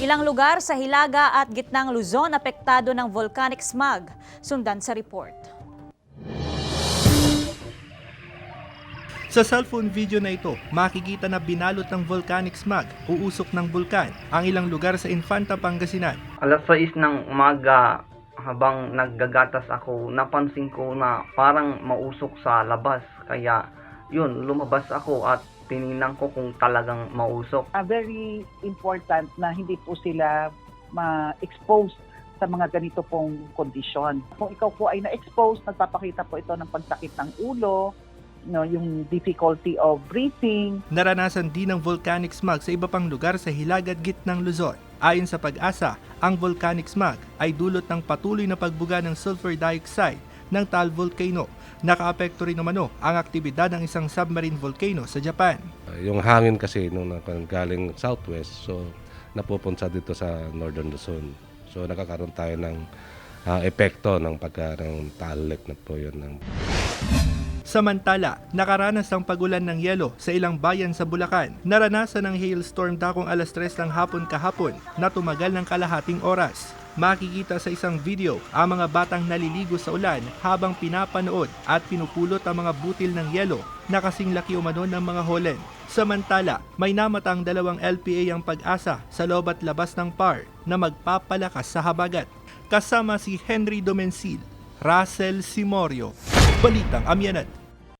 Ilang lugar sa Hilaga at gitnang Luzon apektado ng volcanic smog. Sundan sa report. Sa cellphone video na ito, makikita na binalot ng volcanic smog o usok ng bulkan ang ilang lugar sa Infanta, Pangasinan. Alas 6 ng umaga, habang naggagatas ako, napansin ko na parang mausok sa labas. Kaya yun, lumabas ako at tiningnan ko kung talagang mausok. Very important na hindi po sila ma-expose sa mga ganito pong kondisyon. Kung ikaw po ay na-expose, nagpapakita po ito ng pagsakit ng ulo, yung difficulty of breathing. Naranasan din ng volcanic smog sa iba pang lugar sa Hilaga at gitnang Luzon. Ayon sa Pag-asa, ang volcanic smog ay dulot ng patuloy na pagbuga ng sulfur dioxide ng Taal Volcano. Nakaapekto rin naman ang aktibidad ng isang submarine volcano sa Japan. Yung hangin kasi nung galing southwest, so napupunta dito sa northern Luzon. So nakakaroon tayo ng epekto ng ng Taal Lake na po yun. Samantala, nakaranas ng pagulan ng yelo sa ilang bayan sa Bulacan. Naranasan ng hailstorm dakong alas 3 ng hapon kahapon na tumagal ng kalahating oras. Makikita sa isang video ang mga batang naliligo sa ulan habang pinapanood at pinupulot ang mga butil ng yelo na kasing laki umano ng mga holen. Samantala, may namatang 2 LPA ang Pag-asa sa loob at labas ng PAR na magpapalakas sa habagat. Kasama si Henry Domencil, Russell Simorio, Balitang Amyanad.